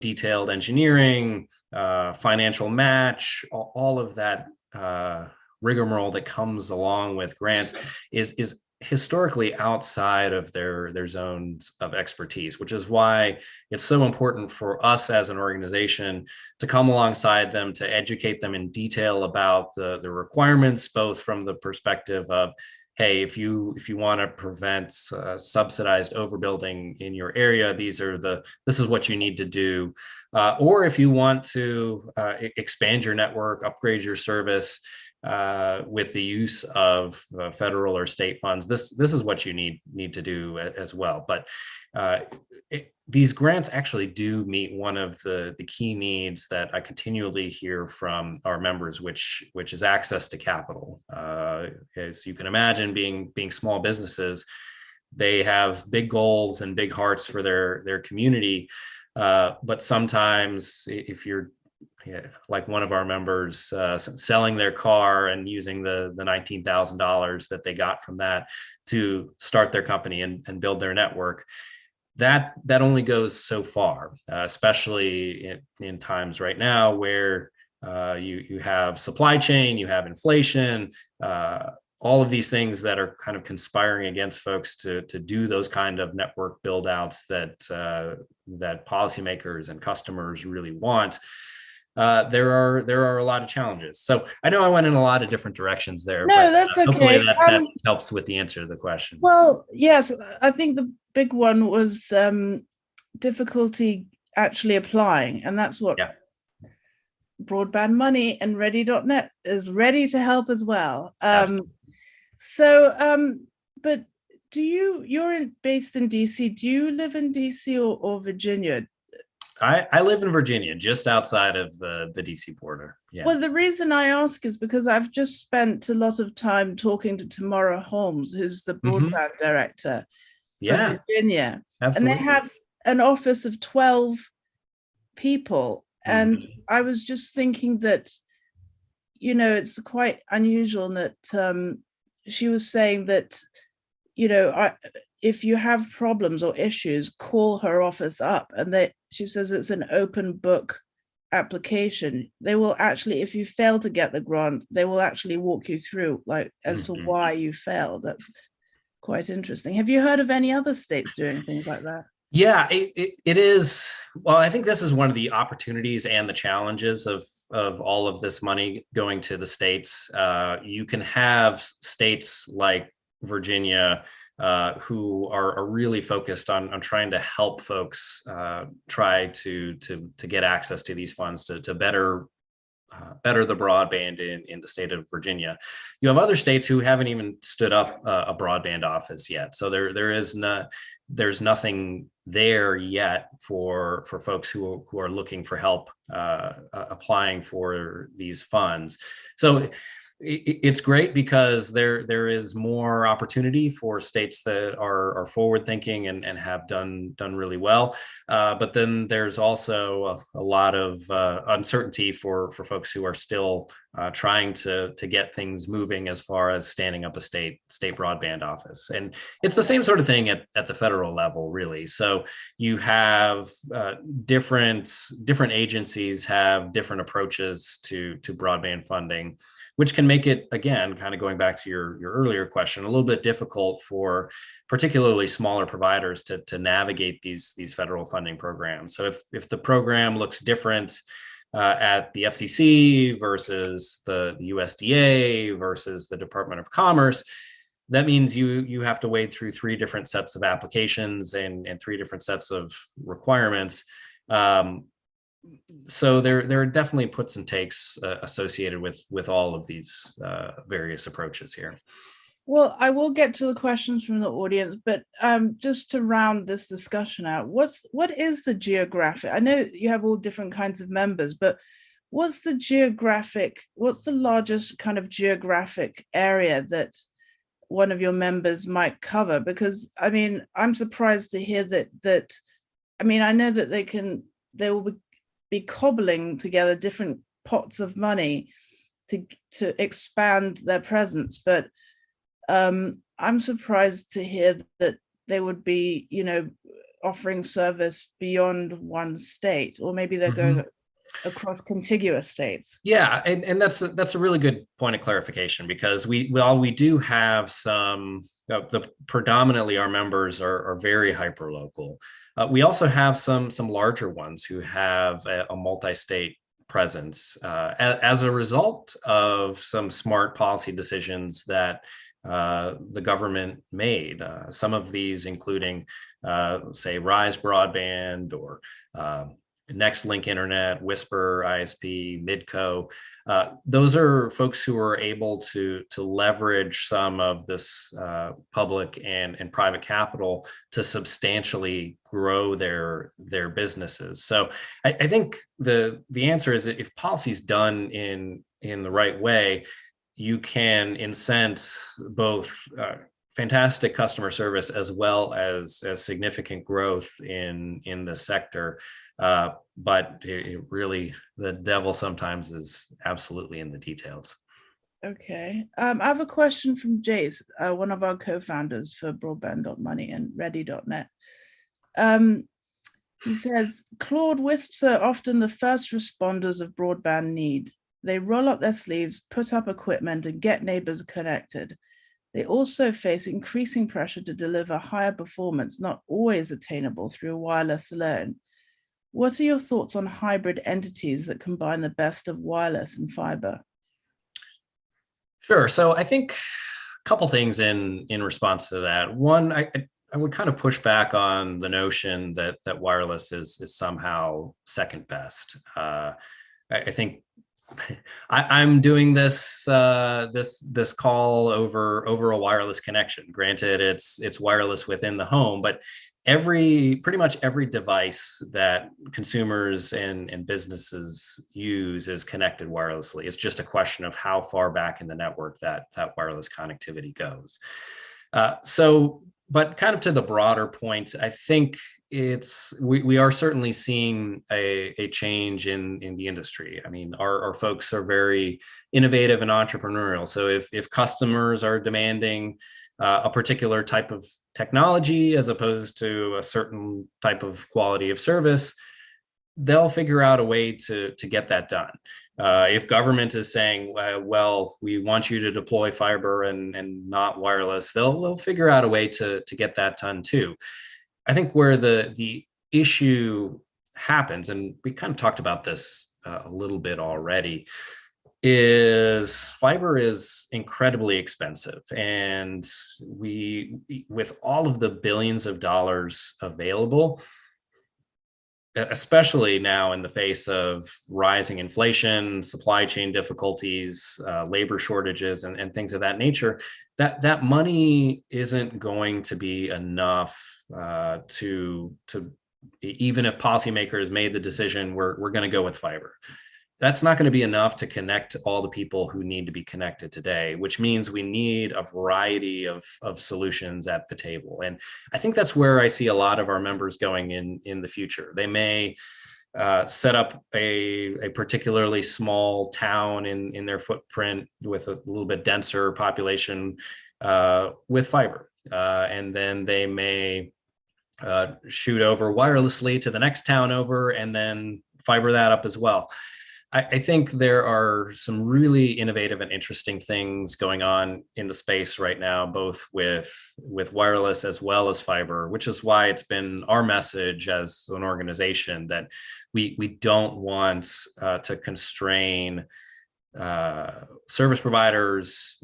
detailed engineering, financial match, all of that rigmarole that comes along with grants is historically outside of their zones of expertise, which is why it's so important for us as an organization to come alongside them, to educate them in detail about the requirements, both from the perspective of, hey, if you want to prevent subsidized overbuilding in your area, this is what you need to do. Or if you want to expand your network, upgrade your service, with the use of federal or state funds, this is what you need to do as well. But these grants actually do meet one of the key needs that I continually hear from our members, which is access to capital. As you can imagine, being small businesses, they have big goals and big hearts for their community. But sometimes if you're like one of our members selling their car and using the $19,000 that they got from that to start their company and build their network, that only goes so far, especially in times right now where you have supply chain, you have inflation, all of these things that are kind of conspiring against folks to do those kind of network build outs that policymakers and customers really want. There are a lot of challenges. So I know I went in a lot of different directions there, No, but that's okay. hopefully that helps with the answer to the question. Well, yes, I think the big one was difficulty actually applying, and that's what Broadband Money and Ready.net is ready to help as well. But you're based in DC. Do you live in DC or Virginia? I live in Virginia, just outside of the DC border. Yeah. Well, the reason I ask is because I've just spent a lot of time talking to Tamara Holmes, who's the broadband director for Virginia. Absolutely. And they have an office of 12 people. And I was just thinking that, it's quite unusual that she was saying that, if you have problems or issues, call her office up. And she says it's an open book application. They will actually, if you fail to get the grant, they will actually walk you through, as to why you failed. That's quite interesting. Have you heard of any other states doing things like that? Yeah, it is. Well, I think this is one of the opportunities and the challenges of all of this money going to the states. You can have states like Virginia who are really focused on trying to help folks try to get access to these funds to better the broadband in the state of Virginia. You have other states who haven't even stood up a broadband office yet. So there's nothing there yet for folks who are looking for help applying for these funds. So it's great because there is more opportunity for states that are forward thinking and have done really well. But then there's also a lot of uncertainty for folks who are still trying to get things moving as far as standing up a state broadband office. And it's the same sort of thing at the federal level, really. So you have different agencies have different approaches to broadband funding, which can make it, again, kind of going back to your earlier question, a little bit difficult for particularly smaller providers to navigate these federal funding programs. So if the program looks different at the FCC versus the USDA versus the Department of Commerce, that means you have to wade through 3 different sets of applications and 3 different sets of requirements. So there are definitely puts and takes associated with all of these various approaches here. Well, I will get to the questions from the audience, but just to round this discussion out, what is the geographic? I know you have all different kinds of members, but what's the largest kind of geographic area that one of your members might cover? Because I mean, I'm surprised to hear that I mean, I know that they will be cobbling together different pots of money to expand their presence, but I'm surprised to hear that they would be, offering service beyond one state, or maybe they're going across contiguous states. Yeah, and that's a really good point of clarification, because while we do have some, the predominantly our members are very hyper local. We also have some larger ones who have a multi-state presence as a result of some smart policy decisions that the government made. Some of these including, say, Rise Broadband, or Next Link Internet, WISPA, ISP, Midco. Those are folks who are able to leverage some of this public and private capital to substantially grow their businesses. So I think the answer is that if policy is done in the right way, you can incent both fantastic customer service as well as significant growth in the sector. But it really, the devil sometimes is absolutely in the details. Okay. I have a question from Jace, one of our co-founders for broadband.money and ready.net. He says, Claude, WISPs are often the first responders of broadband need. They roll up their sleeves, put up equipment, and get neighbors connected. They also face increasing pressure to deliver higher performance, not always attainable through wireless alone. What are your thoughts on hybrid entities that combine the best of wireless and fiber? Sure. So I think a couple things in response to that. One, I would kind of push back on the notion that wireless is somehow second best. I think I'm doing this this call over a wireless connection. Granted, it's wireless within the home, but pretty much every device that consumers and businesses use is connected wirelessly. It's just a question of how far back in the network that wireless connectivity goes. But kind of to the broader point, I think we are certainly seeing a change in the industry. I mean, our folks are very innovative and entrepreneurial. So if customers are demanding a particular type of technology as opposed to a certain type of quality of service, they'll figure out a way to get that done. If government is saying, well, we want you to deploy fiber and not wireless, they'll figure out a way to get that done too. I think where the issue happens, and we kind of talked about this a little bit already, is fiber is incredibly expensive. And with all of the billions of dollars available, especially now in the face of rising inflation, supply chain difficulties, labor shortages, and things of that nature, that money isn't going to be enough to even if policymakers made the decision, we're going to go with fiber. That's not going to be enough to connect all the people who need to be connected today, which means we need a variety of solutions at the table. And I think that's where I see a lot of our members going in the future. They may set up a particularly small town in their footprint with a little bit denser population with fiber. And then they may shoot over wirelessly to the next town over and then fiber that up as well. I think there are some really innovative and interesting things going on in the space right now, both with wireless as well as fiber, which is why it's been our message as an organization that we don't want to constrain service providers,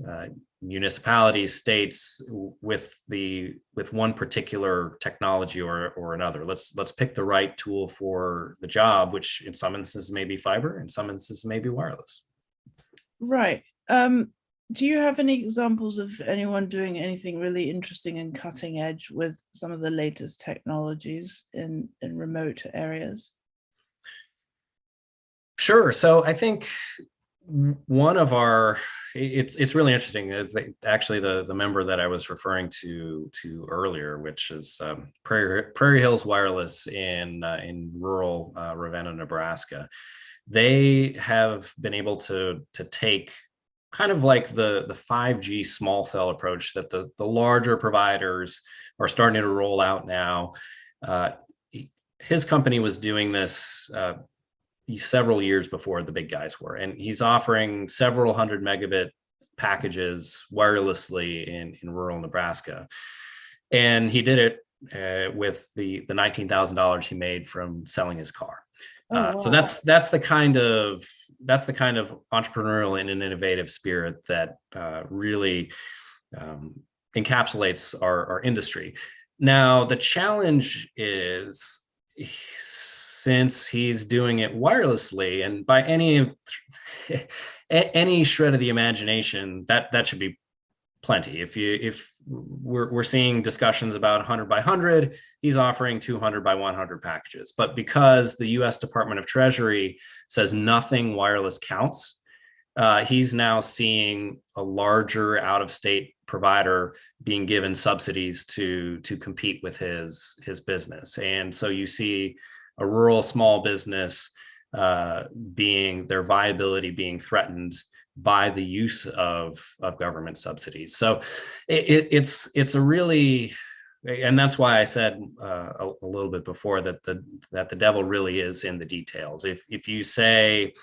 municipalities, states with one particular technology or another. Let's pick the right tool for the job, which in some instances may be fiber, in some instances may be wireless. Right. Do you have any examples of anyone doing anything really interesting and cutting edge with some of the latest technologies in remote areas? Sure. So I think one of it's really interesting. Actually, the member that I was referring to earlier, which is Prairie Hills Wireless in rural Ravenna, Nebraska, they have been able to take kind of like the 5G small cell approach that the larger providers are starting to roll out now. Uh, his company was doing this several years before the big guys were, and he's offering several hundred megabit packages wirelessly in rural Nebraska. And he did it with the $19,000 he made from selling his car. Wow. So that's the kind of entrepreneurial and an innovative spirit that really encapsulates our industry. Now, the challenge is, since he's doing it wirelessly, and by any shred of the imagination, that should be plenty. If we're seeing discussions about 100 by 100, he's offering 200 by 100 packages. But because the U.S. Department of Treasury says nothing wireless counts, he's now seeing a larger out-of-state provider being given subsidies to compete with his business. And so you see a rural small business their viability being threatened by the use of government subsidies. So it's a really, and that's why I said a little bit before that the devil really is in the details. If you say,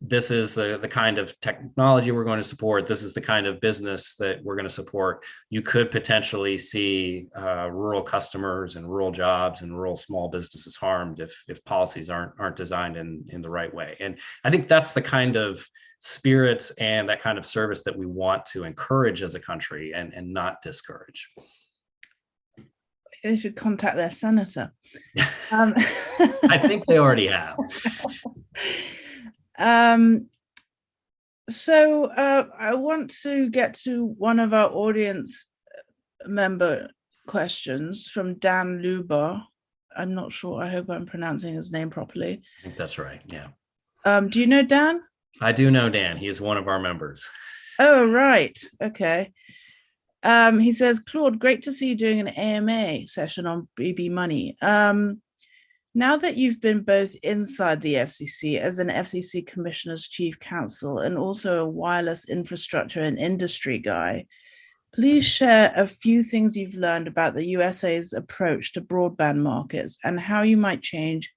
this is the kind of technology we're going to support, this is the kind of business that we're going to support, you could potentially see rural customers and rural jobs and rural small businesses harmed if policies aren't designed in the right way. And I think that's the kind of spirit and that kind of service that we want to encourage as a country and not discourage. They should contact their senator. I think they already have. So I want to get to one of our audience member questions from Dan Lubar. I'm not sure. I hope I'm pronouncing his name properly. I think that's right. Yeah. Do you know Dan? I do know Dan. He is one of our members. Oh, right. Okay. He says, Claude, great to see you doing an AMA session on BB Money. Now that you've been both inside the FCC as an FCC Commissioner's Chief Counsel and also a wireless infrastructure and industry guy, please share a few things you've learned about the USA's approach to broadband markets and how you might change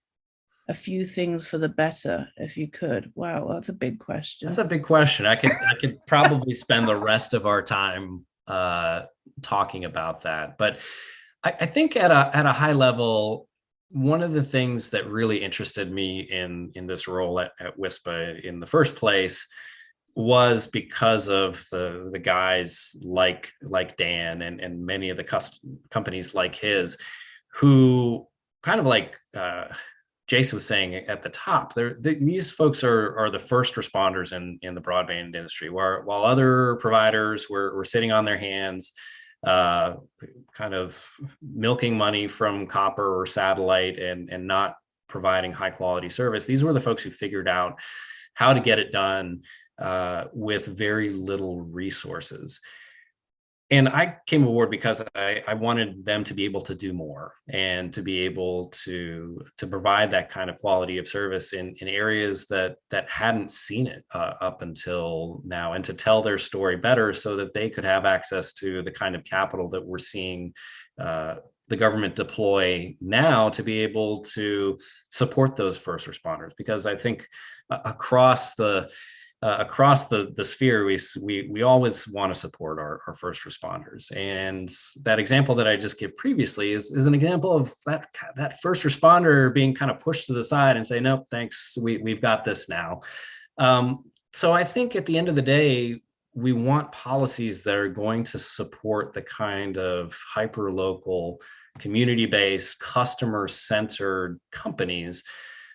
a few things for the better, if you could. Wow, that's a big question. That's a big question. I could probably spend the rest of our time talking about that. But I think at a high level, one of the things that really interested me in this role at WISPA in the first place was because of the guys like Dan and many of the companies like his, who kind of like Jason was saying at the top, these folks are the first responders in the broadband industry, while other providers were sitting on their hands, kind of milking money from copper or satellite and not providing high quality service. These were the folks who figured out how to get it done with very little resources. And I came aboard because I wanted them to be able to do more and to be able to provide that kind of quality of service in areas that hadn't seen it up until now, and to tell their story better so that they could have access to the kind of capital that we're seeing the government deploy now to be able to support those first responders. Because I think across the sphere, we always want to support our first responders. And that example that I just gave previously is an example of that first responder being kind of pushed to the side and say, nope, thanks, we've got this now. So I think at the end of the day, we want policies that are going to support the kind of hyper-local, community-based, customer-centered companies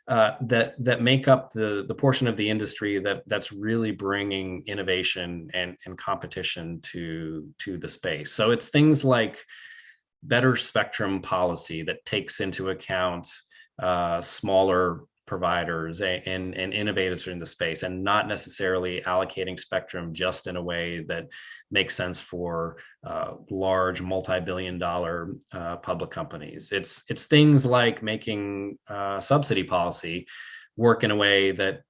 that make up the portion of the industry that's really bringing innovation and competition to the space. So it's things like better spectrum policy that takes into account smaller providers and innovators in the space, and not necessarily allocating spectrum just in a way that makes sense for large multi-billion-dollar public companies. It's things like making subsidy policy work in a way that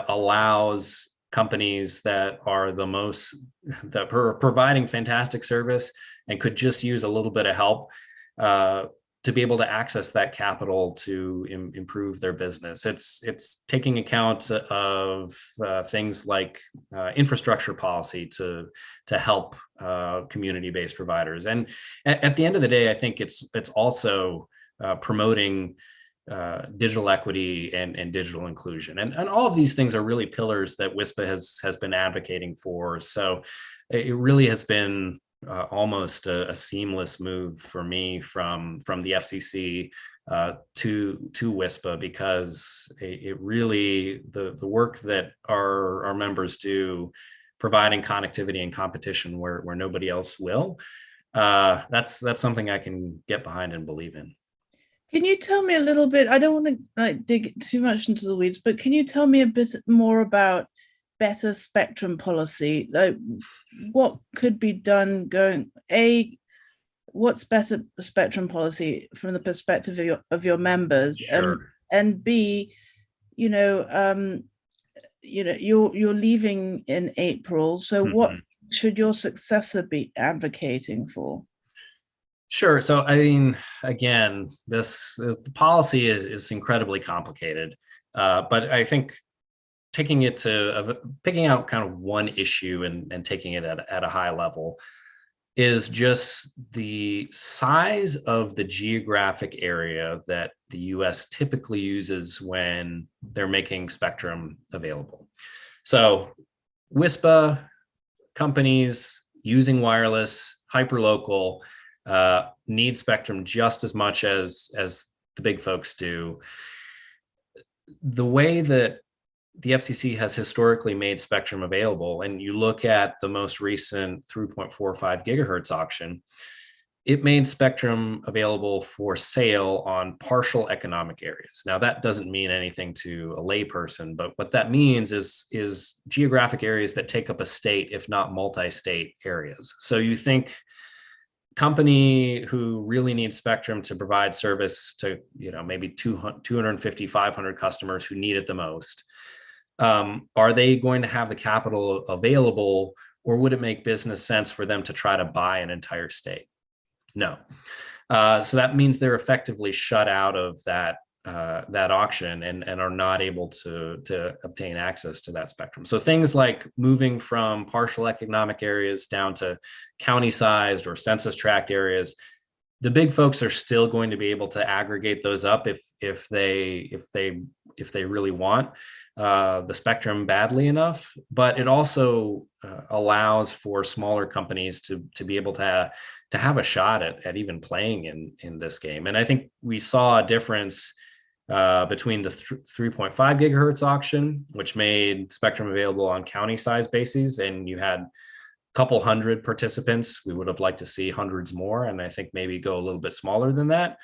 allows companies that are providing fantastic service and could just use a little bit of help to be able to access that capital to improve their business. It's taking account of things like infrastructure policy to help community-based providers. And at the end of the day, I think it's also promoting digital equity and digital inclusion. And all of these things are really pillars that WISPA has been advocating for. So it really has been almost a seamless move for me from the FCC to WISPA, because it really, the work that our members do, providing connectivity and competition where nobody else will, that's something I can get behind and believe in. Can you tell me a little bit, I don't want to dig too much into the weeds, but can you tell me a bit more about better spectrum policy? Like, what could be done what's better spectrum policy from the perspective of your members? Sure. And B, you're leaving in April. So what should your successor be advocating for? Sure. So, I mean, again, the policy is incredibly complicated, but I think picking out kind of one issue and taking it at a high level is just the size of the geographic area that the US typically uses when they're making spectrum available. So WISPA companies using wireless, hyperlocal, need spectrum just as much as the big folks do. The way that the FCC has historically made spectrum available, and you look at the most recent 3.45 gigahertz auction, it made spectrum available for sale on partial economic areas. Now, that doesn't mean anything to a layperson, but what that means is geographic areas that take up a state, if not multi-state areas. So you think company who really needs spectrum to provide service to, maybe 250, 500 customers who need it the most. Are they going to have the capital available, or would it make business sense for them to try to buy an entire state? No. So that means they're effectively shut out of that auction and are not able to obtain access to that spectrum. So things like moving from partial economic areas down to county-sized or census tract areas, the big folks are still going to be able to aggregate those up if they really want the spectrum badly enough. But it also allows for smaller companies to be able to have a shot at even playing in this game. And I think we saw a difference between the 3.5 gigahertz auction, which made spectrum available on county-sized bases, and you had a couple hundred participants. We would have liked to see hundreds more, and I think maybe go a little bit smaller than that,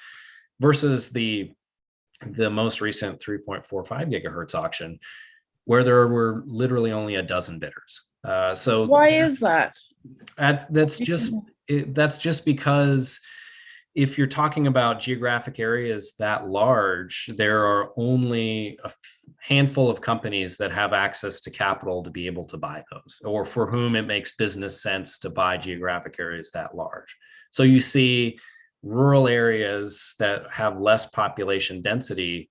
versus the most recent 3.45 gigahertz auction, where there were literally only a dozen bidders. So why is that? That's just because if you're talking about geographic areas that large, there are only a handful of companies that have access to capital to be able to buy those, or for whom it makes business sense to buy geographic areas that large. So you see rural areas that have less population density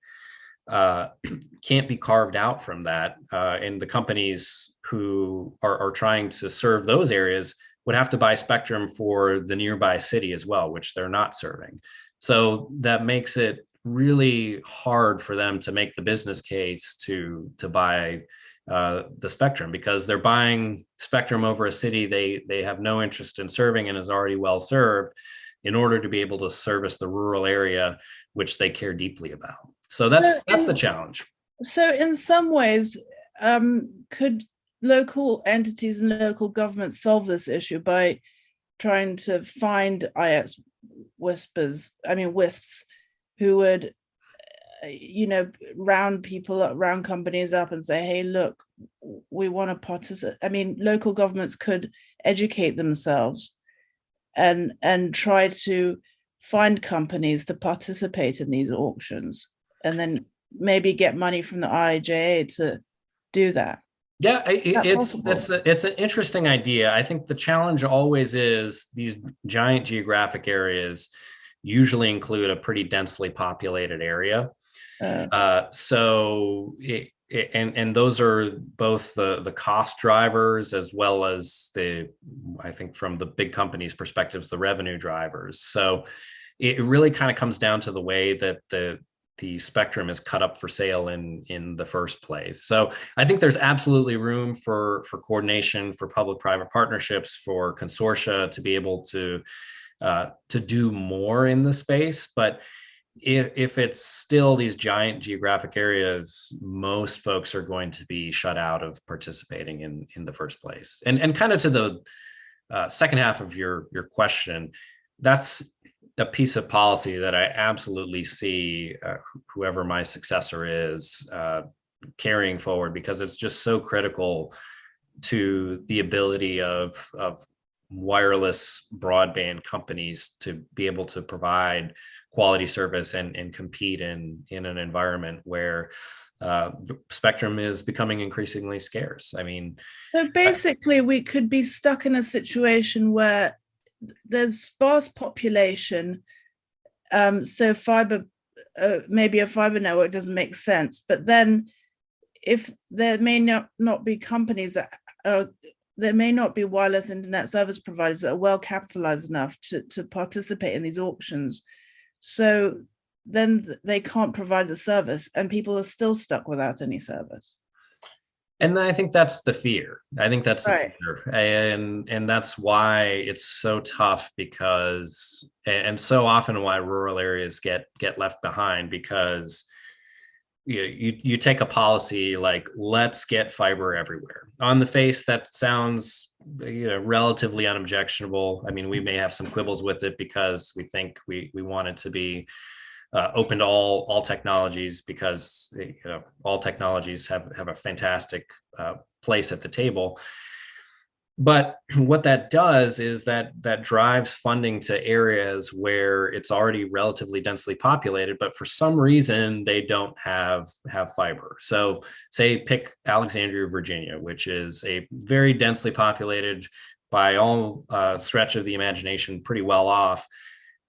can't be carved out from that. And the companies who are trying to serve those areas would have to buy spectrum for the nearby city as well, which they're not serving. So that makes it really hard for them to make the business case to buy the spectrum, because they're buying spectrum over a city they have no interest in serving and is already well served, in order to be able to service the rural area, which they care deeply about. So that's the challenge. So in some ways, could local entities and local governments solve this issue by trying to find WISPs who would, round people up, round companies up and say, hey, look, we want to participate. I mean, local governments could educate themselves and try to find companies to participate in these auctions, and then maybe get money from the IIJA to do that. Yeah, it's an interesting idea. I think the challenge always is these giant geographic areas. usually include a pretty densely populated area. And those are both the cost drivers as well as I think from the big companies' perspectives, the revenue drivers. So it really kind of comes down to the way that the spectrum is cut up for sale in the first place. So I think there's absolutely room for coordination, for public-private partnerships, for consortia to be able to do more in the space. But if it's still these giant geographic areas, most folks are going to be shut out of participating in the first place. And kind of to the second half of your question, that's a piece of policy that I absolutely see whoever my successor is carrying forward, because it's just so critical to the ability of wireless broadband companies to be able to provide quality service and compete in an environment where spectrum is becoming increasingly scarce. I mean, so basically we could be stuck in a situation where there's sparse population, so fiber, maybe a fiber network doesn't make sense, but then if there may not be companies that there may not be wireless internet service providers that are well capitalized enough to participate in these auctions. So then they can't provide the service and people are still stuck without any service. And I think that's the fear. I think that's the fear. And that's why it's so tough, because, and so often why rural areas get left behind, because you take a policy like, let's get fiber everywhere. On the face, that sounds relatively unobjectionable. I mean, we may have some quibbles with it because we think we want it to be open to all technologies, because all technologies have a fantastic place at the table. But what that does is that drives funding to areas where it's already relatively densely populated, but for some reason they don't have fiber. So say pick Alexandria, Virginia, which is a very densely populated, by all stretch of the imagination, pretty well off.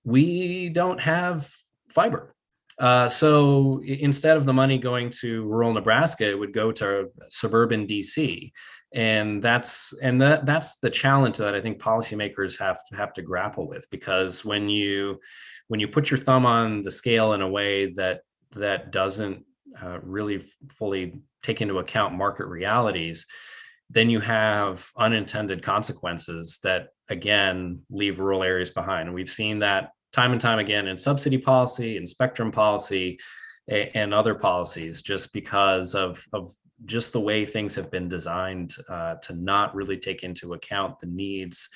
We don't have fiber. So instead of the money going to rural Nebraska, it would go to suburban DC. And that's the challenge that I think policymakers have to grapple with, because when you put your thumb on the scale in a way that doesn't really fully take into account market realities, then you have unintended consequences that again leave rural areas behind. And we've seen that time and time again in subsidy policy and spectrum policy and other policies, just because of just the way things have been designed to not really take into account the needs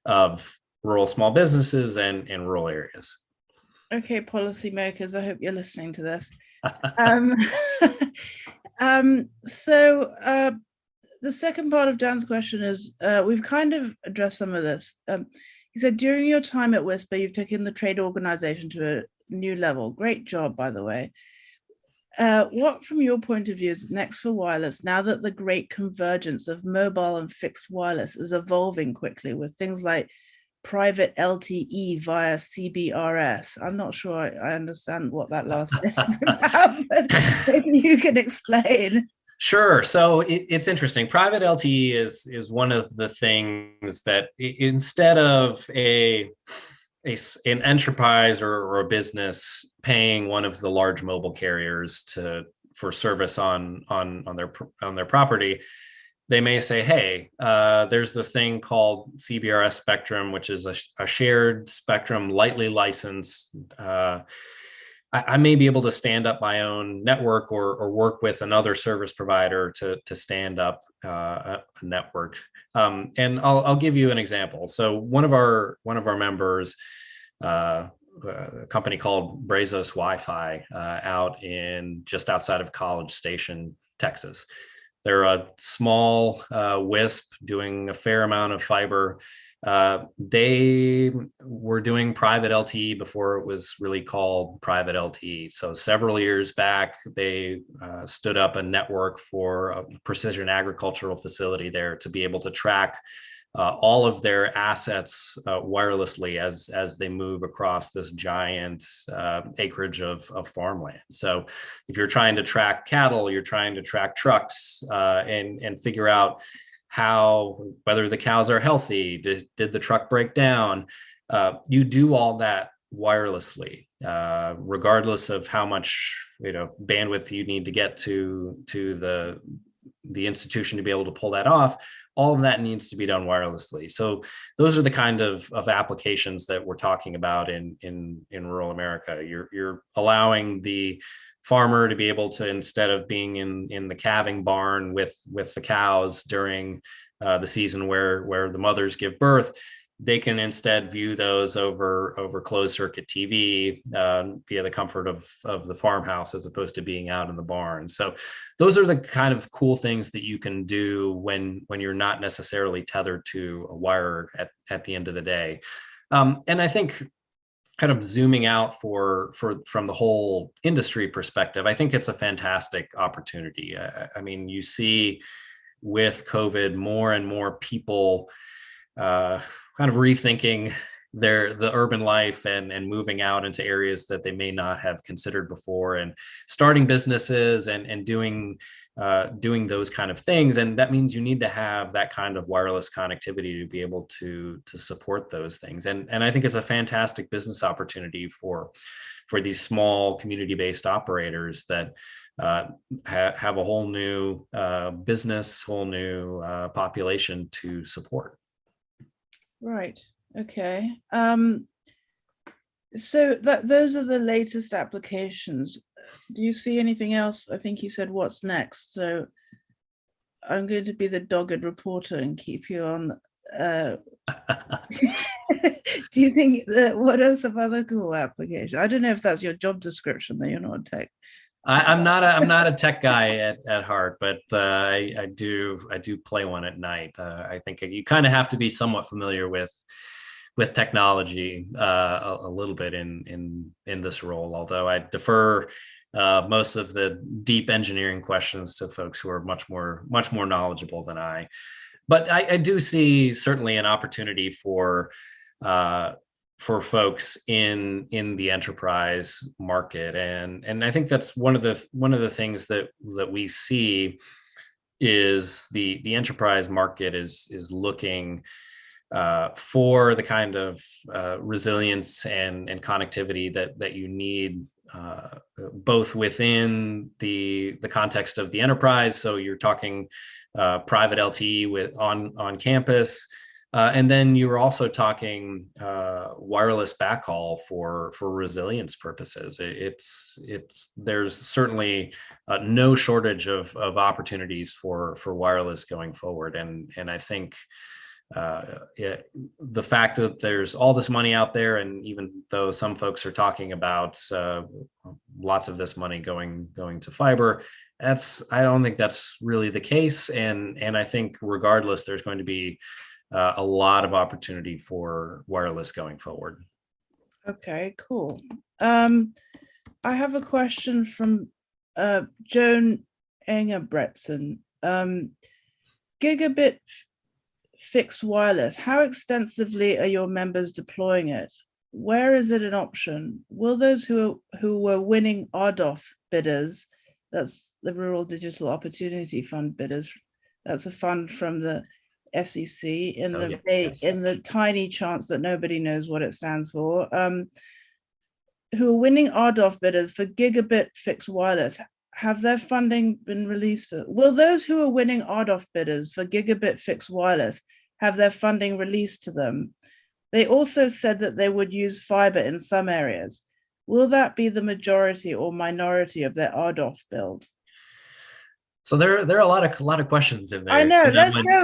of rural small businesses and rural areas. Okay, policymakers, I hope you're listening to this. So the second part of Dan's question is, we've kind of addressed some of this. He said, during your time at WISPA, you've taken the trade organization to a new level. Great job, by the way. What, from your point of view, is next for wireless now that the great convergence of mobile and fixed wireless is evolving quickly with things like private LTE via CBRS? I'm not sure I understand what that last bit is about, but maybe you can explain. Sure. So it's interesting. Private LTE is one of the things that, instead of an enterprise or a business paying one of the large mobile carriers for service on their property, they may say, hey, there's this thing called CBRS spectrum, which is a shared spectrum, lightly licensed. I may be able to stand up my own network or work with another service provider to stand up a network. And I'll give you an example. So one of our members, a company called Brazos Wi-Fi, out just outside of College Station, Texas. They're a small WISP doing a fair amount of fiber. They were doing private LTE before it was really called private LTE. So several years back, they stood up a network for a precision agricultural facility there to be able to track all of their assets wirelessly as they move across this giant acreage of farmland. So if you're trying to track cattle, you're trying to track trucks and figure out whether the cows are healthy, did the truck break down, you do all that wirelessly, regardless of how much bandwidth you need to get to the institution to be able to pull that off. All of that needs to be done wirelessly. So those are the kind of applications that we're talking about in rural America. You're allowing the farmer to be able to, instead of being in the calving barn with the cows during the season where the mothers give birth, they can instead view those over closed circuit TV via the comfort of the farmhouse, as opposed to being out in the barn. So those are the kind of cool things that you can do when you're not necessarily tethered to a wire at the end of the day. And I think, kind of zooming out from the whole industry perspective, I think it's a fantastic opportunity. I mean, you see with COVID, more and more people kind of rethinking the urban life and moving out into areas that they may not have considered before, and starting businesses and doing those kind of things. And that means you need to have that kind of wireless connectivity to be able to support those things. And I think it's a fantastic business opportunity for these small community-based operators that have a whole new business, whole new population to support. Right. Okay. So those are the latest applications. Do you see anything else? I think you said what's next. So I'm going to be the dogged reporter and keep you on. Do you think what are some other cool applications? I don't know if that's your job description, that you're not a tech. I'm not a tech guy at heart, but I do play one at night. I think you kind of have to be somewhat familiar with technology a little bit in this role. Although I defer most of the deep engineering questions to folks who are much more knowledgeable than I. But I do see certainly an opportunity for folks in the enterprise market, and I think that's one of the things that we see is the enterprise market is looking for the kind of resilience and connectivity that you need, both within the context of the enterprise. So you're talking private LTE on campus. And then you were also talking wireless backhaul for resilience purposes. There's certainly no shortage of opportunities for wireless going forward, and I think the fact that there's all this money out there, and even though some folks are talking about lots of this money going to fiber, I don't think that's really the case, and I think regardless, there's going to be a lot of opportunity for wireless going forward. Okay, cool. I have a question from Joan Engebretson. Gigabit fixed wireless, how extensively are your members deploying it? Where is it an option? Will those who were winning RDOF bidders, that's the Rural Digital Opportunity Fund bidders, that's a fund from the FCC, in the tiny chance that nobody knows what it stands for, who are winning RDOF bidders for gigabit fixed wireless, have their funding been released? Will those who are winning RDOF bidders for gigabit fixed wireless have their funding released to them? They also said that they would use fiber in some areas. Will that be the majority or minority of their RDOF build? So there are a lot of questions in there. I know. Let's go.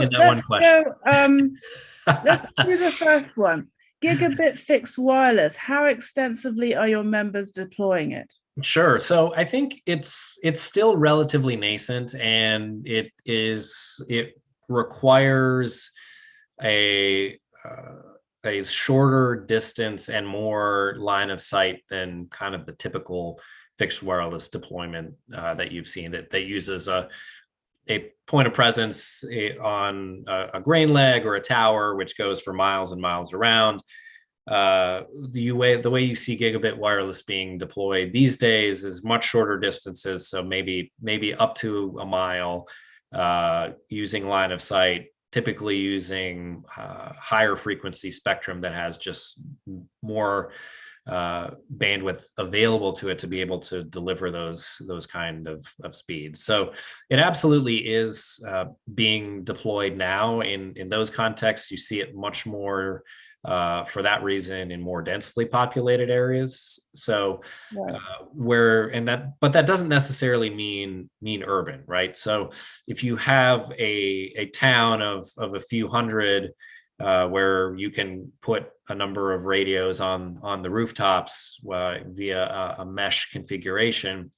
Let's do the first one. Gigabit fixed wireless. How extensively are your members deploying it? Sure. So I think it's still relatively nascent, and it requires a shorter distance and more line of sight than kind of the typical fixed wireless deployment that you've seen that uses a a point of presence on a grain leg or a tower, which goes for miles and miles around. The way you see gigabit wireless being deployed these days is much shorter distances, so maybe up to a mile, using line of sight, typically using higher frequency spectrum that has just more bandwidth available to it to be able to deliver those kind of speeds. So it absolutely is being deployed now in those contexts. You see it much more for that reason in more densely populated areas. So but that doesn't necessarily mean urban, right? So if you have a town of a few hundred, where you can put a number of radios on the rooftops via a mesh configuration,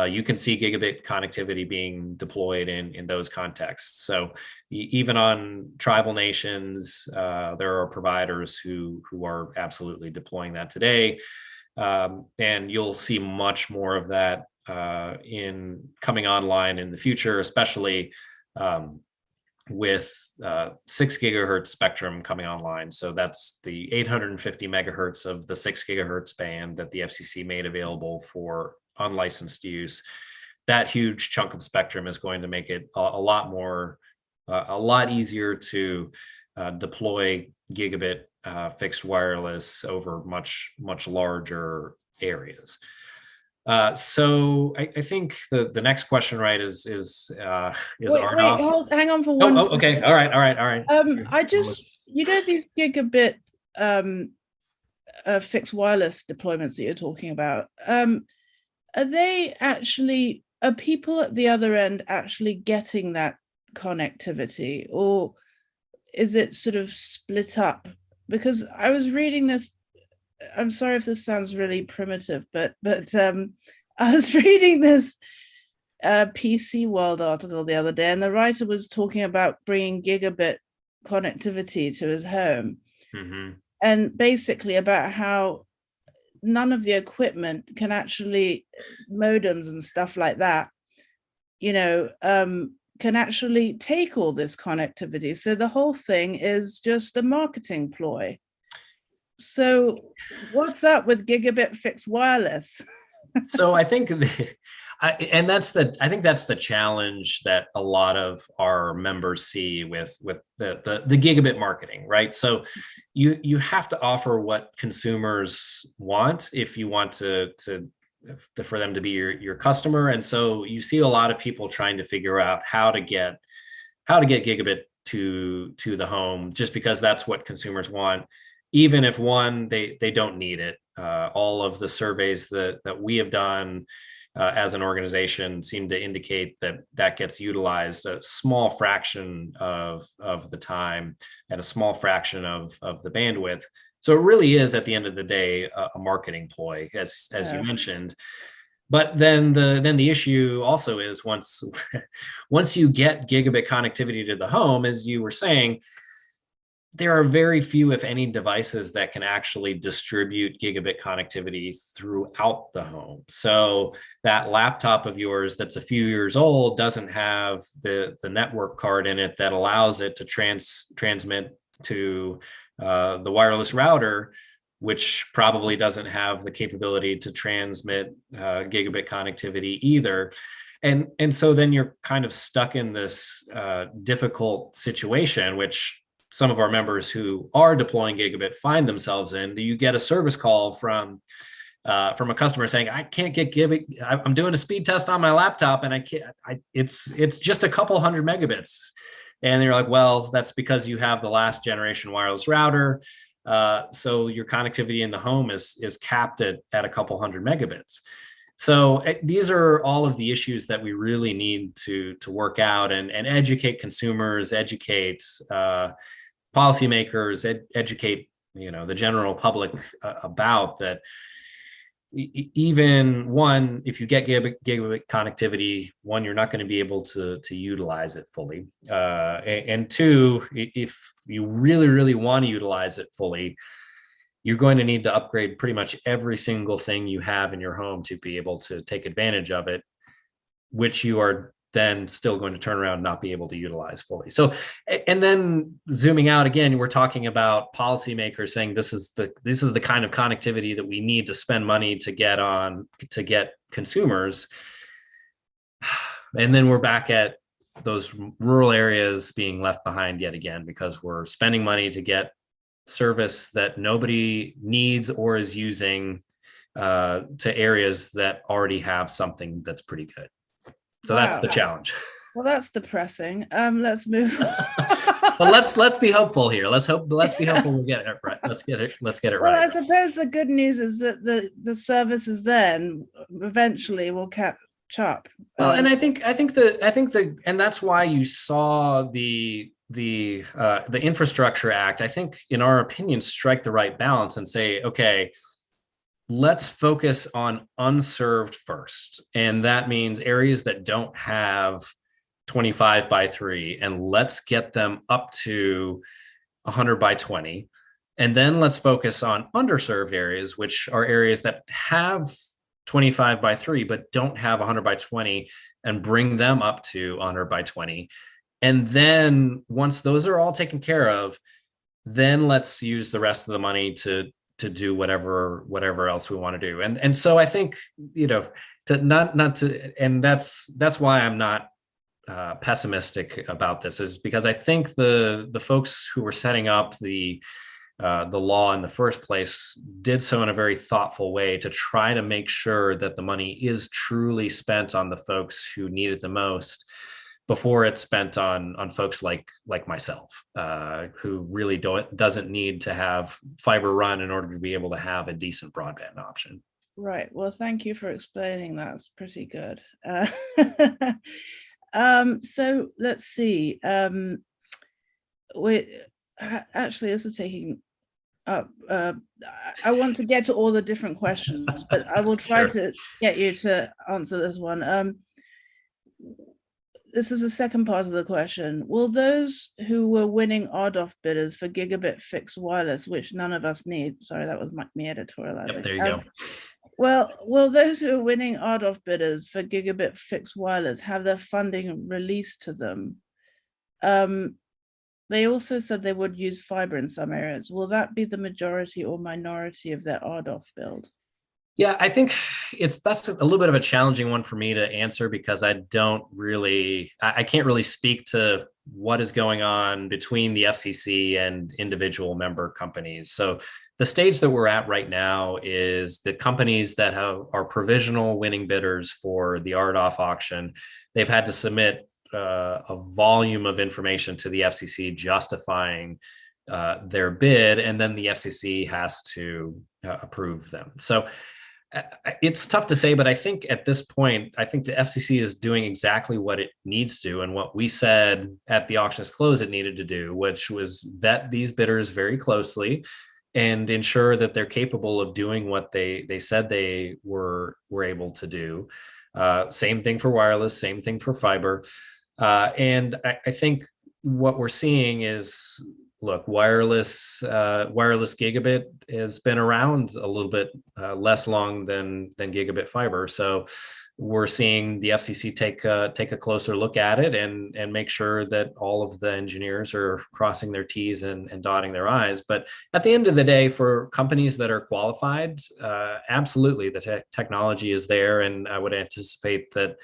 you can see gigabit connectivity being deployed in those contexts. So even on tribal nations, there are providers who are absolutely deploying that today. And you'll see much more of that in coming online in the future, especially with 6 gigahertz spectrum coming online. So that's the 850 megahertz of the 6 gigahertz band that the FCC made available for unlicensed use. That huge chunk of spectrum is going to make it a lot easier to deploy gigabit fixed wireless over much larger areas. So I think the next question, right, is wait, hang on for one second. Okay, all right. I just, these gigabit fixed wireless deployments that you're talking about, are people at the other end actually getting that connectivity, or is it sort of split up? Because I was reading this, I'm sorry if this sounds really primitive, but I was reading this PC World article the other day, and the writer was talking about bringing gigabit connectivity to his home, and basically about how none of the equipment can actually, modems and stuff like that, can actually take all this connectivity. So the whole thing is just a marketing ploy. So what's up with gigabit fixed wireless? So I think that's the challenge that a lot of our members see with the gigabit marketing, right? So you have to offer what consumers want if you want for them to be your customer. And so you see a lot of people trying to figure out how to get gigabit to the home, just because that's what consumers want, even if they don't need it. All of the surveys that we have done as an organization seem to indicate that gets utilized a small fraction of the time and a small fraction of the bandwidth. So it really is, at the end of the day, a marketing ploy, as you mentioned. But then the issue also is once you get gigabit connectivity to the home, as you were saying, there are very few, if any, devices that can actually distribute gigabit connectivity throughout the home. So that laptop of yours that's a few years old doesn't have the network card in it that allows it to transmit to the wireless router, which probably doesn't have the capability to transmit gigabit connectivity either. And so then you're kind of stuck in this difficult situation, which some of our members who are deploying gigabit find themselves in. Do you get a service call from a customer saying, I can't get gigabit, I'm doing a speed test on my laptop and I can't, it's just a couple hundred megabits. And you're like, well, that's because you have the last generation wireless router. So your connectivity in the home is capped at a couple hundred megabits. So these are all of the issues that we really need to work out and educate consumers, educate policymakers, educate the general public about that. Even one, if you get gigabit connectivity, one, you're not going to be able to utilize it fully, and two, if you really want to utilize it fully, you're going to need to upgrade pretty much every single thing you have in your home to be able to take advantage of it, which you are then still going to turn around and not be able to utilize fully. So, and then zooming out again, we're talking about policymakers saying this is the kind of connectivity that we need to spend money to get consumers. And then we're back at those rural areas being left behind yet again, because we're spending money to get service that nobody needs or is using to areas that already have something that's pretty good. So wow. That's the challenge. Well, that's depressing. Let's move on. Well, let's be hopeful here. Let's be hopeful we'll get it right. Let's get it right. Well, I suppose the good news is that the services then eventually will catch up. Well, and I think and that's why you saw the Infrastructure Act, I think, in our opinion, strike the right balance and say, okay, let's focus on unserved first. And that means areas that don't have 25 by 3, and let's get them up to 100 by 20. And then let's focus on underserved areas, which are areas that have 25 by 3, but don't have 100 by 20, and bring them up to 100 by 20. And then once those are all taken care of, then let's use the rest of the money to do whatever else we want to do. And so I think, and that's why I'm not pessimistic about this, is because I think the folks who were setting up the law in the first place did so in a very thoughtful way to try to make sure that the money is truly spent on the folks who need it the most, before it's spent on folks like myself, who really doesn't need to have fiber run in order to be able to have a decent broadband option. Right. Well, thank you for explaining that. It's pretty good. So let's see. Actually, this is taking up. I want to get to all the different questions, but I will try to get you to answer this one. This is the second part of the question. Will those who were winning RDOF bidders for gigabit fixed wireless, which none of us need, sorry, that was me editorializing. Yep, there you go. Well, will those who are winning RDOF bidders for gigabit fixed wireless have their funding released to them? They also said they would use fiber in some areas. Will that be the majority or minority of their RDOF build? Yeah, I think that's a little bit of a challenging one for me to answer, because I can't really speak to what is going on between the FCC and individual member companies. So the stage that we're at right now is the companies that are provisional winning bidders for the RDOF auction. They've had to submit a volume of information to the FCC justifying their bid, and then the FCC has to approve them. So it's tough to say, but I think at this point, I think the FCC is doing exactly what it needs to, and what we said at the auction's close it needed to do, which was vet these bidders very closely and ensure that they're capable of doing what they said they were able to do. Same thing for wireless, same thing for fiber. And I think what we're seeing is, look, wireless gigabit has been around a little bit less long than gigabit fiber. So we're seeing the FCC take a closer look at it and make sure that all of the engineers are crossing their T's and dotting their I's. But at the end of the day, for companies that are qualified, absolutely, the technology is there, and I would anticipate that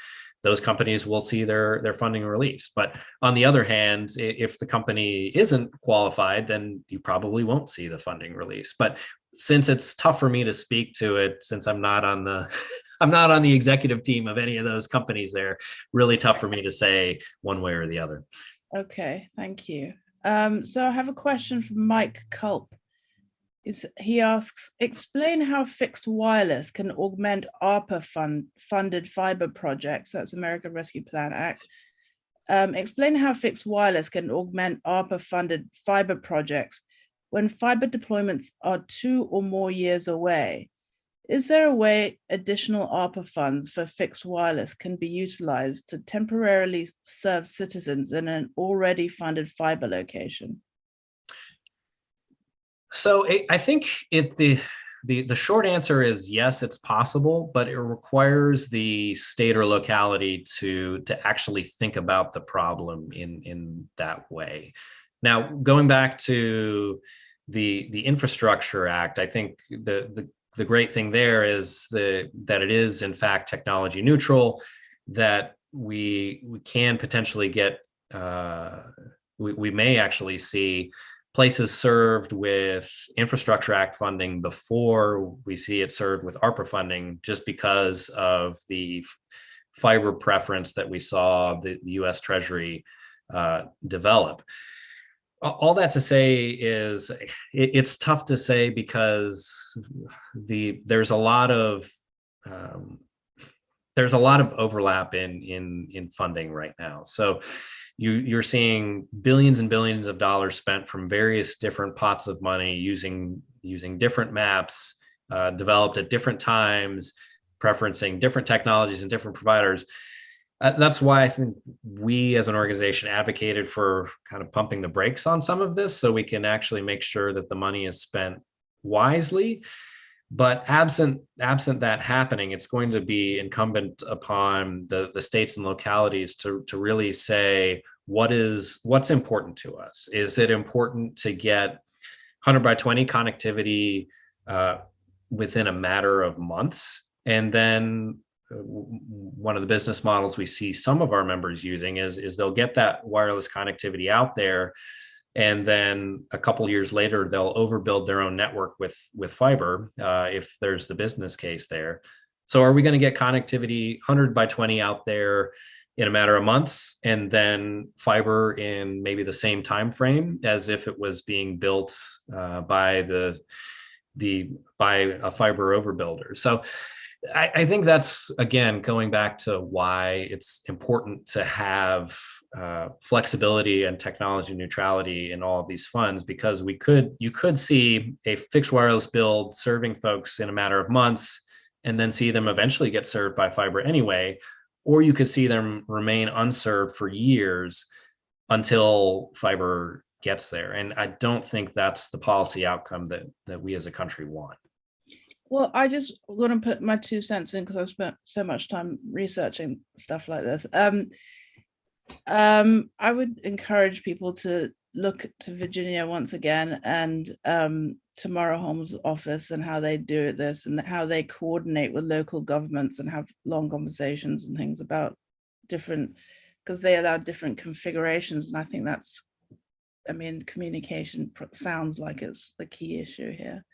those companies will see their funding release. But on the other hand, if the company isn't qualified, then you probably won't see the funding release. But since it's tough for me to speak to it, since I'm not on the executive team of any of those companies, they're really tough for me to say one way or the other. Okay, thank you. So I have a question from Mike Culp. He asks, explain how fixed wireless can augment ARPA funded fiber projects. That's American Rescue Plan Act. Explain how fixed wireless can augment ARPA funded fiber projects when fiber deployments are 2 or more years away. Is there a way additional ARPA funds for fixed wireless can be utilized to temporarily serve citizens in an already funded fiber location? So I think the short answer is yes, it's possible, but it requires the state or locality to actually think about the problem in that way. Now, going back to the Infrastructure Act, I think the great thing there is that it is in fact technology neutral, that we can potentially get we may actually see places served with Infrastructure Act funding before we see it served with ARPA funding, just because of the fiber preference that we saw the US Treasury develop. All that to say is it's tough to say because there's a lot of overlap in funding right now. So you're seeing billions and billions of dollars spent from various different pots of money using different maps developed at different times, preferencing different technologies and different providers. That's why I think we as an organization advocated for kind of pumping the brakes on some of this so we can actually make sure that the money is spent wisely. But absent that happening, it's going to be incumbent upon the states and localities to really say what's important to us. Is it important to get 100 by 20 connectivity within a matter of months? And then one of the business models we see some of our members using is they'll get that wireless connectivity out there, and then a couple of years later they'll overbuild their own network with fiber if there's the business case there. So are we going to get connectivity 100 by 20 out there in a matter of months, and then fiber in maybe the same time frame as if it was being built by a fiber overbuilder? So I think that's, again, going back to why it's important to have flexibility and technology neutrality in all of these funds, because you could see a fixed wireless build serving folks in a matter of months and then see them eventually get served by fiber anyway, or you could see them remain unserved for years until fiber gets there. And I don't think that's the policy outcome that we as a country want. Well, I just want to put my 2 cents in because I've spent so much time researching stuff like this. I would encourage people to look to Virginia once again, and to Maura Holmes' office, and how they do this and how they coordinate with local governments and have long conversations and things about different, because they allow different configurations. And I think that's, communication sounds like it's the key issue here.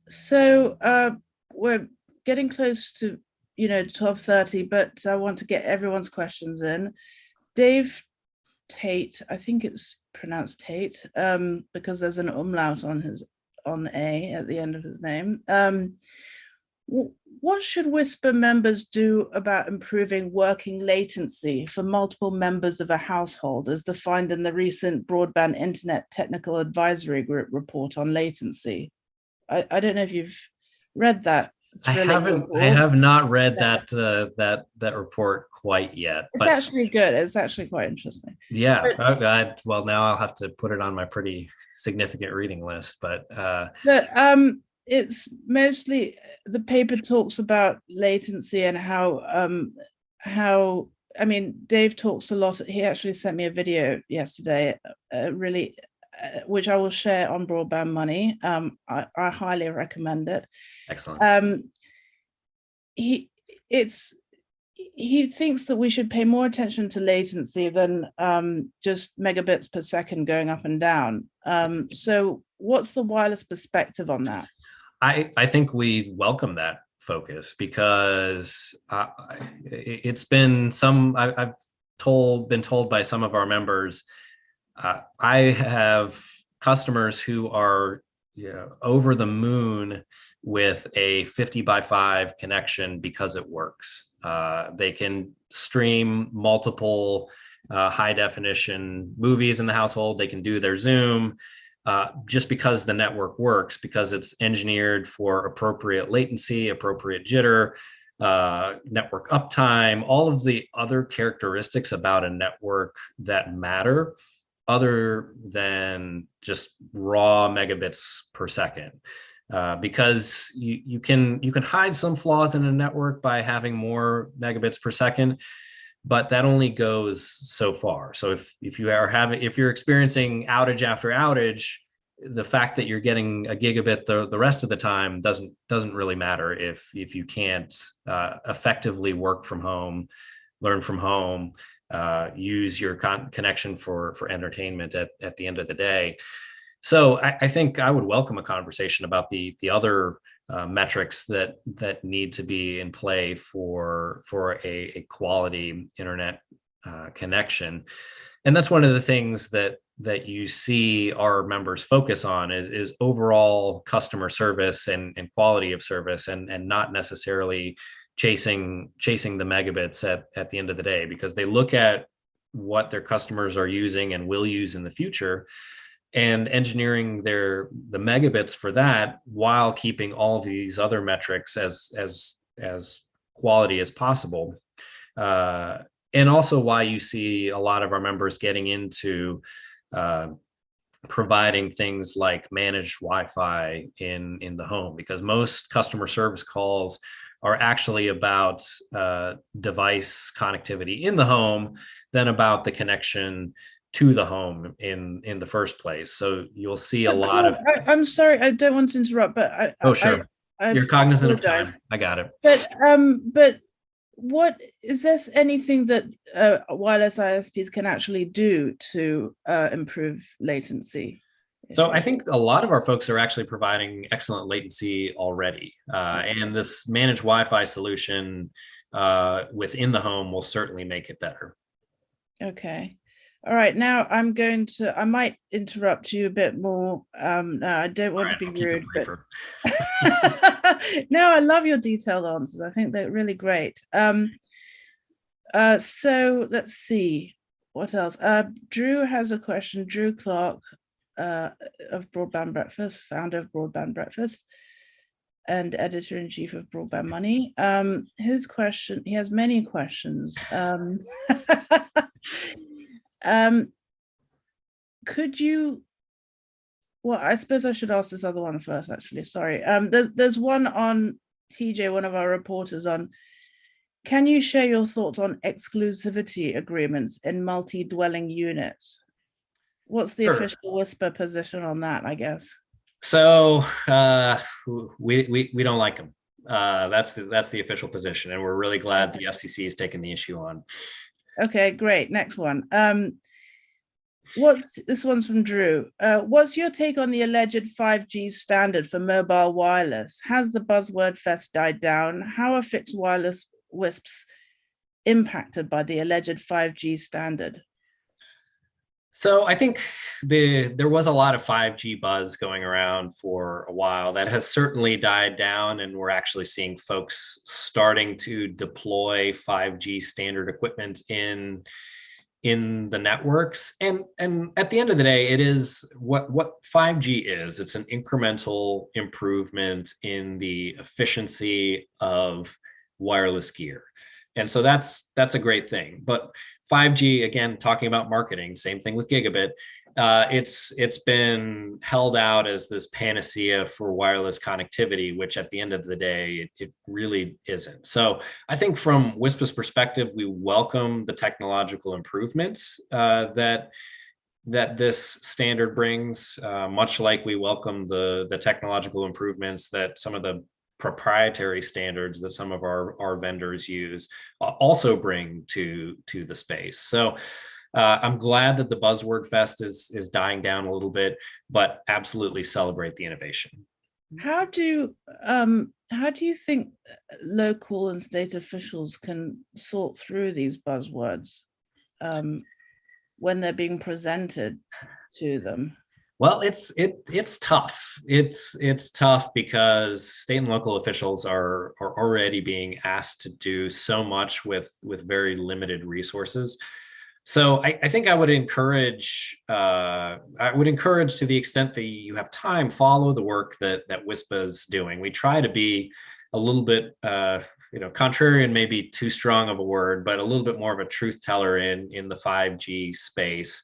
So we're getting close to 12:30, but I want to get everyone's questions in. Dave Tate, I think it's pronounced Tate, because there's an umlaut on A at the end of his name. What should WISPA members do about improving working latency for multiple members of a household, as defined in the recent Broadband Internet Technical Advisory Group report on latency? I don't know if you've read that. I have not read that report quite yet. It's actually good. It's actually quite interesting. Yeah. Well, now I'll have to put it on my pretty significant reading list. But it's mostly, the paper talks about latency and how Dave talks a lot. He actually sent me a video yesterday, which I will share on Broadband Money. I highly recommend it. Excellent. He thinks that we should pay more attention to latency than just megabits per second going up and down. So what's the wireless perspective on that? I think we welcome that focus, because it's been I've been told by some of our members, I have customers who are over the moon with a 50 by 5 connection because it works. They can stream multiple high definition movies in the household. They can do their Zoom just because the network works, because it's engineered for appropriate latency, appropriate jitter, network uptime, all of the other characteristics about a network that matter, other than just raw megabits per second. because you can hide some flaws in a network by having more megabits per second, but that only goes so far. So if you're experiencing outage after outage, the fact that you're getting a gigabit the rest of the time doesn't really matter if you can't effectively work from home, learn from home, use your connection for entertainment at the end of the day. So I think I would welcome a conversation about the other metrics that need to be in play for a quality internet connection. And that's one of the things that you see our members focus on is overall customer service and quality of service, and not necessarily chasing the megabits at the end of the day, because they look at what their customers are using and will use in the future, and engineering the megabits for that while keeping all of these other metrics as quality as possible. And also why you see a lot of our members getting into providing things like managed Wi-Fi in the home, because most customer service calls are actually about device connectivity in the home than about the connection to the home in the first place. So you'll see a lot of. I'm sorry, I don't want to interrupt, but sure, you're cognizant of time. I got it. But what is there anything that wireless ISPs can actually do to improve latency? So I think a lot of our folks are actually providing excellent latency already, and this managed Wi-Fi solution within the home will certainly make it better. Okay. All right, now I might interrupt you a bit more. No, I don't want to be rude, but no, I love your detailed answers. I think they're really great. So let's see what else. Drew has a question. Drew Clark of Broadband Breakfast, founder of Broadband Breakfast and editor-in-chief of Broadband Money. His question, he has many questions. Could you, well, I suppose I should ask this other one first, actually, sorry. There's one on TJ, one of our reporters, on, can you share your thoughts on exclusivity agreements in multi-dwelling units? What's the official WISPA position on that, I guess? So we don't like them. That's the official position, and we're really glad the FCC has taken the issue on. Okay, great. Next one. This one's from Drew. What's your take on the alleged 5G standard for mobile wireless? Has the buzzword fest died down? How are fixed wireless WISPs impacted by the alleged 5G standard? So I think there was a lot of 5G buzz going around for a while. That has certainly died down, and we're actually seeing folks starting to deploy 5G standard equipment in the networks. And at the end of the day, it is what 5G is. It's an incremental improvement in the efficiency of wireless gear. And so that's a great thing. But 5G, again, talking about marketing, same thing with gigabit. It's been held out as this panacea for wireless connectivity, which at the end of the day, it really isn't. So I think from WISPA's perspective, we welcome the technological improvements that this standard brings, much like we welcome the technological improvements that some of the proprietary standards that some of our vendors use also bring to the space. So I'm glad that the buzzword fest is dying down a little bit, but absolutely celebrate the innovation. How do you think local and state officials can sort through these buzzwords when they're being presented to them? Well, it's tough. It's tough because state and local officials are already being asked to do so much with very limited resources. So I think I would encourage to the extent that you have time, follow the work that WISPA is doing. We try to be a little bit contrarian, maybe too strong of a word, but a little bit more of a truth teller in the 5G space.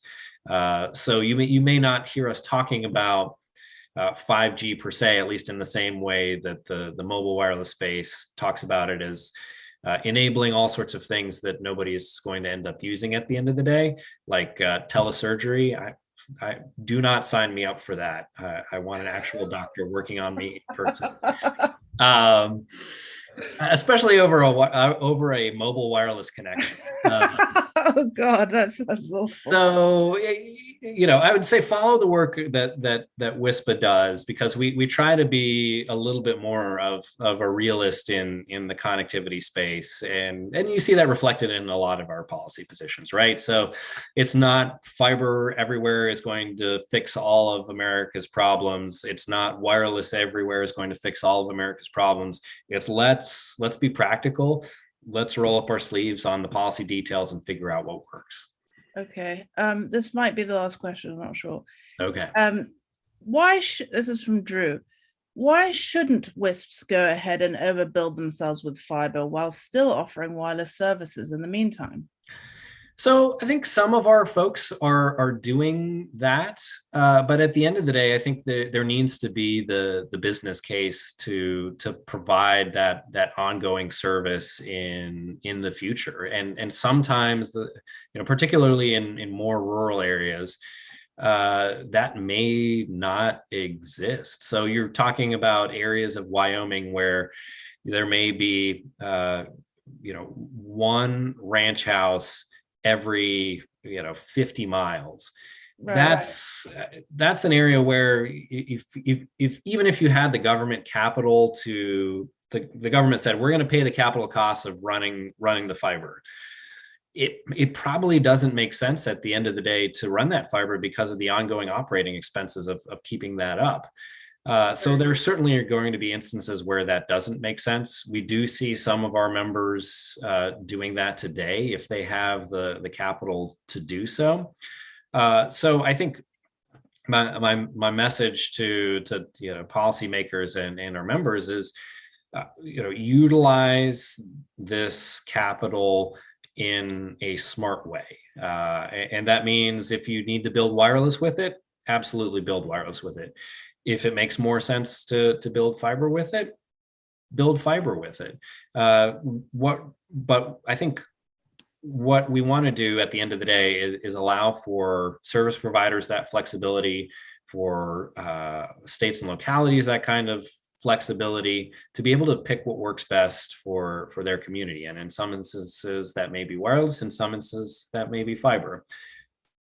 So you may not hear us talking about 5G per se, at least in the same way that the mobile wireless space talks about it as enabling all sorts of things that nobody's going to end up using at the end of the day, like telesurgery. I do not sign me up for that. I want an actual doctor working on me in person. Especially over a mobile wireless connection. Oh God, that's awful. So, I would say follow the work that WISPA does, because we try to be a little bit more of a realist in the connectivity space, and you see that reflected in a lot of our policy positions, right? So it's not fiber everywhere is going to fix all of America's problems. It's not wireless everywhere is going to fix all of America's problems. It's let's be practical. Let's roll up our sleeves on the policy details and figure out what works. Okay. This might be the last question. I'm not sure. Okay. This is from Drew. Why shouldn't WISPs go ahead and overbuild themselves with fiber while still offering wireless services in the meantime? So I think some of our folks are doing that, but at the end of the day, I think there needs to be the business case to provide that ongoing service in the future, and sometimes particularly in more rural areas, that may not exist. So you're talking about areas of Wyoming where there may be one ranch house every 50 miles. Right. That's an area where if even if you had the government capital to the government said we're going to pay the capital costs of running the fiber, it probably doesn't make sense at the end of the day to run that fiber because of the ongoing operating expenses of keeping that up. So there certainly are going to be instances where that doesn't make sense. We do see some of our members doing that today if they have the capital to do so. So I think my message to policymakers and our members is utilize this capital in a smart way, and that means if you need to build wireless with it, absolutely build wireless with it. If it makes more sense to build fiber with it, build fiber with it. But I think what we want to do at the end of the day is allow for service providers that flexibility, for states and localities that kind of flexibility to be able to pick what works best for their community. And in some instances that may be wireless, in some instances that may be fiber.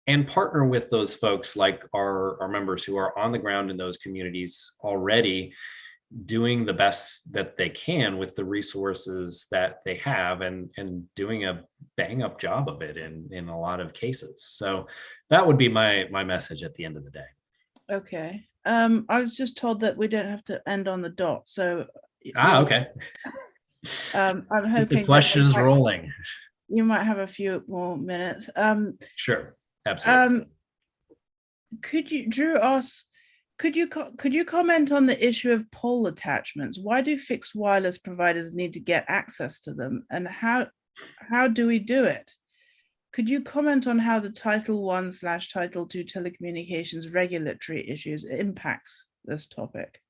And partner with those folks like our members who are on the ground in those communities already doing the best that they can with the resources that they have and doing a bang up job of it in a lot of cases. So that would be my message at the end of the day. Okay. I was just told that we don't have to end on the dot. So okay. I'm hoping the question's rolling. You might have a few more minutes. Sure. Absolutely. Drew asks, could you comment on the issue of pole attachments? Why do fixed wireless providers need to get access to them, and how do we do it? Could you comment on how the Title I/Title II telecommunications regulatory issues impacts this topic?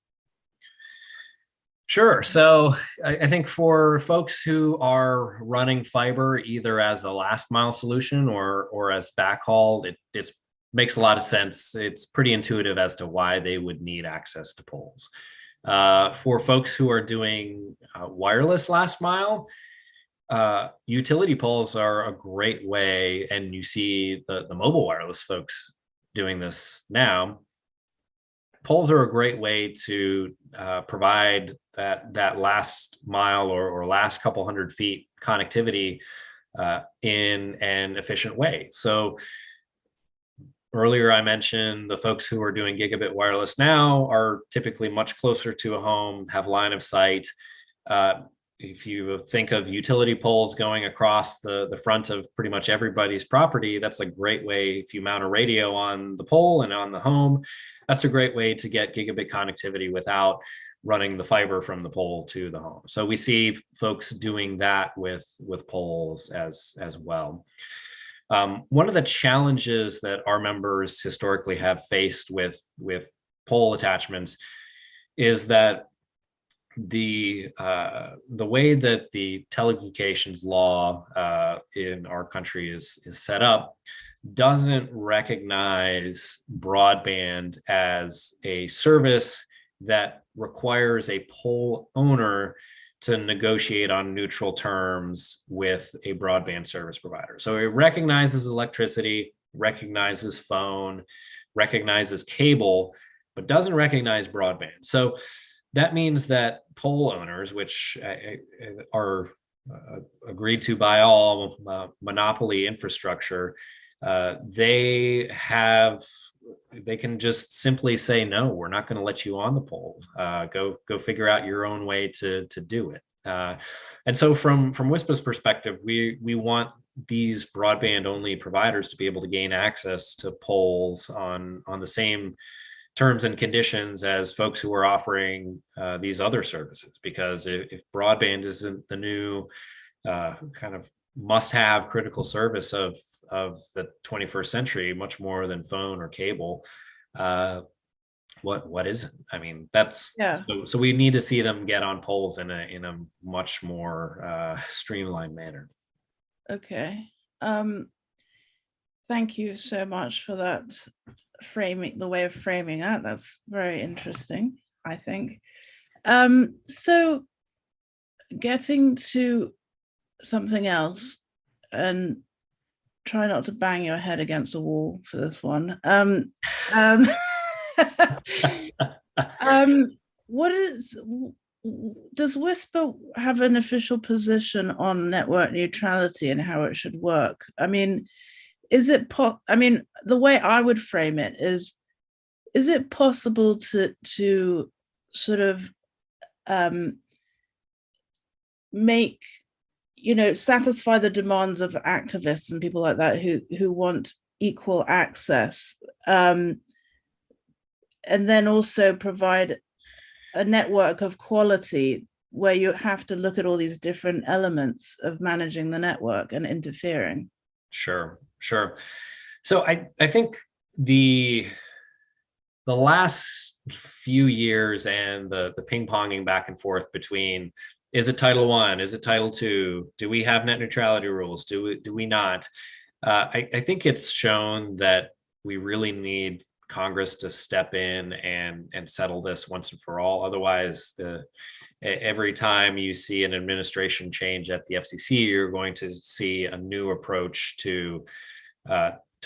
Sure. So I think for folks who are running fiber either as a last mile solution or as backhaul, it makes a lot of sense. It's pretty intuitive as to why they would need access to poles. For folks who are doing wireless last mile, utility poles are a great way, and you see the mobile wireless folks doing this now. Poles are a great way to provide that last mile or last couple hundred feet connectivity in an efficient way. So earlier I mentioned the folks who are doing gigabit wireless now are typically much closer to a home, have line of sight. If you think of utility poles going across the front of pretty much everybody's property, that's a great way. If you mount a radio on the pole and on the home, that's a great way to get gigabit connectivity without running the fiber from the pole to the home. So we see folks doing that with poles as well. One of the challenges that our members historically have faced with pole attachments is that the way that the telecommunications law in our country is set up doesn't recognize broadband as a service that requires a pole owner to negotiate on neutral terms with a broadband service provider. So it recognizes electricity, recognizes phone, recognizes cable, but doesn't recognize broadband. So that means that pole owners, which are agreed to by all monopoly infrastructure, they can just simply say, no, we're not going to let you on the pole. Go figure out your own way to do it. And so from WISPA's perspective, we want these broadband only providers to be able to gain access to poles on the same terms and conditions as folks who are offering these other services. Because if broadband isn't the new kind of must-have critical service of the 21st century, much more than phone or cable, what isn't? I mean, that's so we need to see them get on poles in a much more streamlined manner. Okay. Thank you so much for that framing, the way of framing that. That's very interesting, I think. So getting to something else, and try not to bang your head against a wall for this one. Does WISPA have an official position on network neutrality and how it should work? I mean, the way I would frame it is it possible to sort of make, satisfy the demands of activists and people like that who want equal access, and then also provide a network of quality where you have to look at all these different elements of managing the network and interfering? Sure. So I think the last few years and the ping-ponging back and forth between, is it Title I? Is it Title II? Do we have net neutrality rules? Do we not? I think it's shown that we really need Congress to step in and settle this once and for all. Otherwise, every time you see an administration change at the FCC, you're going to see a new approach to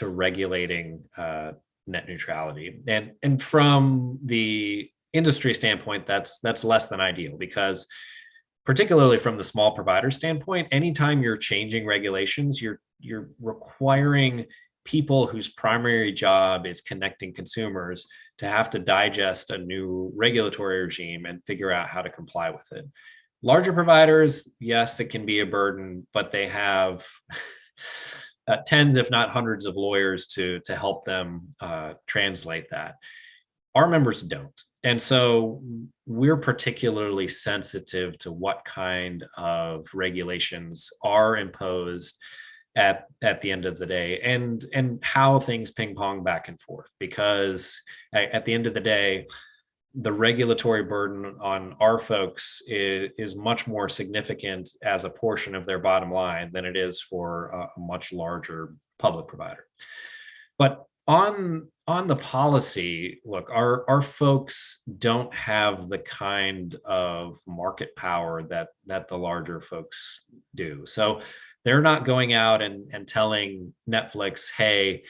regulating net neutrality. And from the industry standpoint, that's less than ideal, because particularly from the small provider standpoint, anytime you're changing regulations, you're requiring people whose primary job is connecting consumers to have to digest a new regulatory regime and figure out how to comply with it. Larger providers, yes, it can be a burden, but they have tens, if not hundreds, of lawyers to help them translate that. Our members don't. And so we're particularly sensitive to what kind of regulations are imposed at the end of the day, and how things ping pong back and forth, because at the end of the day, the regulatory burden on our folks is much more significant as a portion of their bottom line than it is for a much larger public provider. But on the policy, look, our folks don't have the kind of market power that the larger folks do. So they're not going out and telling Netflix, hey,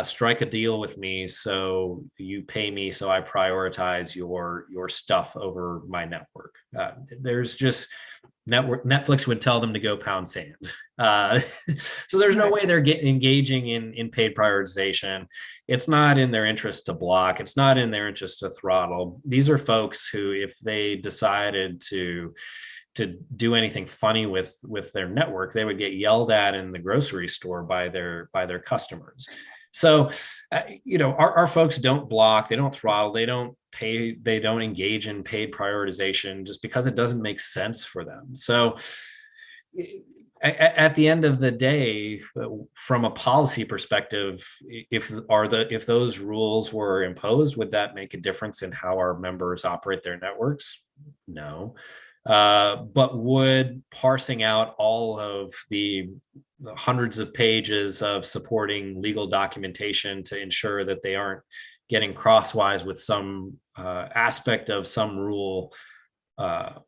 strike a deal with me so you pay me so I prioritize your stuff over my network. There's just Netflix would tell them to go pound sand. So there's no way they're engaging in paid prioritization. It's not in their interest to block. It's not in their interest to throttle. These are folks who, if they decided to do anything funny with their network, they would get yelled at in the grocery store by their customers. So, our folks don't block, they don't throttle, they don't pay, they don't engage in paid prioritization just because it doesn't make sense for them. So at the end of the day, from a policy perspective, if those rules were imposed, would that make a difference in how our members operate their networks? No. But would parsing out all of the hundreds of pages of supporting legal documentation to ensure that they aren't getting crosswise with some aspect of some rule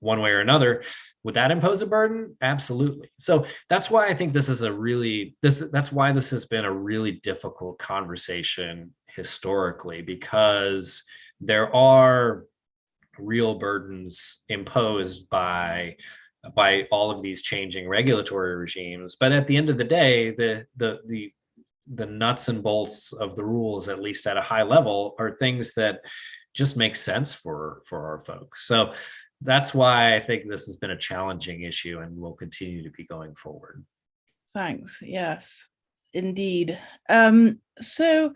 one way or another, would that impose a burden? Absolutely. So that's why I think that's why this has been a really difficult conversation historically, because there are real burdens imposed by all of these changing regulatory regimes. But at the end of the day, the nuts and bolts of the rules, at least at a high level, are things that just make sense for our folks. So that's why I think this has been a challenging issue and will continue to be going forward. Thanks. Yes, indeed. So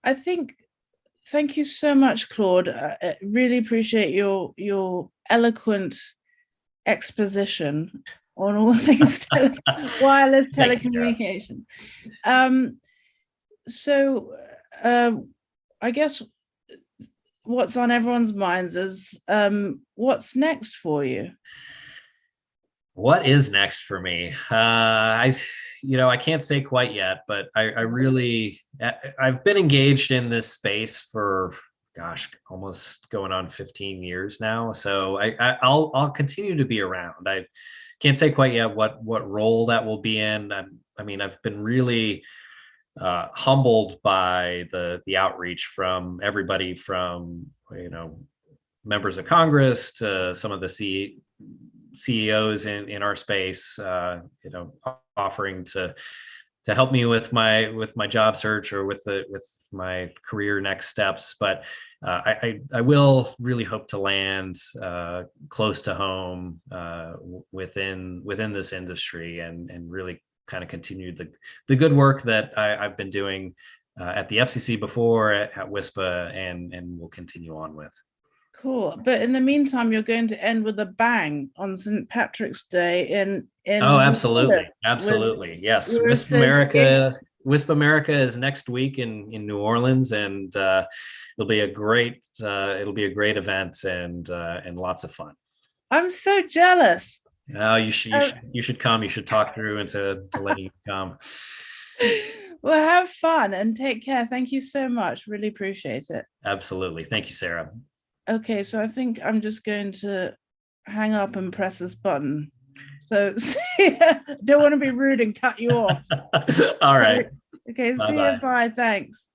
I think, thank you so much, Claude. I really appreciate your eloquent exposition on all things wireless telecommunications. So I guess what's on everyone's minds is what's next for you? What is next for me? I can't say quite yet, but I've been engaged in this space for, gosh, almost going on 15 years now. So I'll continue to be around. I can't say quite yet what role that will be in. I've been really humbled by the outreach from everybody, from members of Congress to some of the CEOs in our space, offering to help me with my job search or with my career next steps. But I will really hope to land close to home within this industry, and really kind of continue the good work that I've been doing at the FCC before, at WISPA, and will continue on with. Cool. But in the meantime, you're going to end with a bang on St. Patrick's Day in oh, absolutely. Absolutely. Yes. WISPA America is next week in New Orleans, and it'll be a great event and lots of fun. I'm so jealous. No, you should come. You should talk through and to let you come. Well, have fun and take care. Thank you so much. Really appreciate it. Absolutely. Thank you, Sarah. Okay, so I think I'm just going to hang up and press this button. So don't want to be rude and cut you off. All right. Okay, Bye-bye. see you. Bye. Thanks.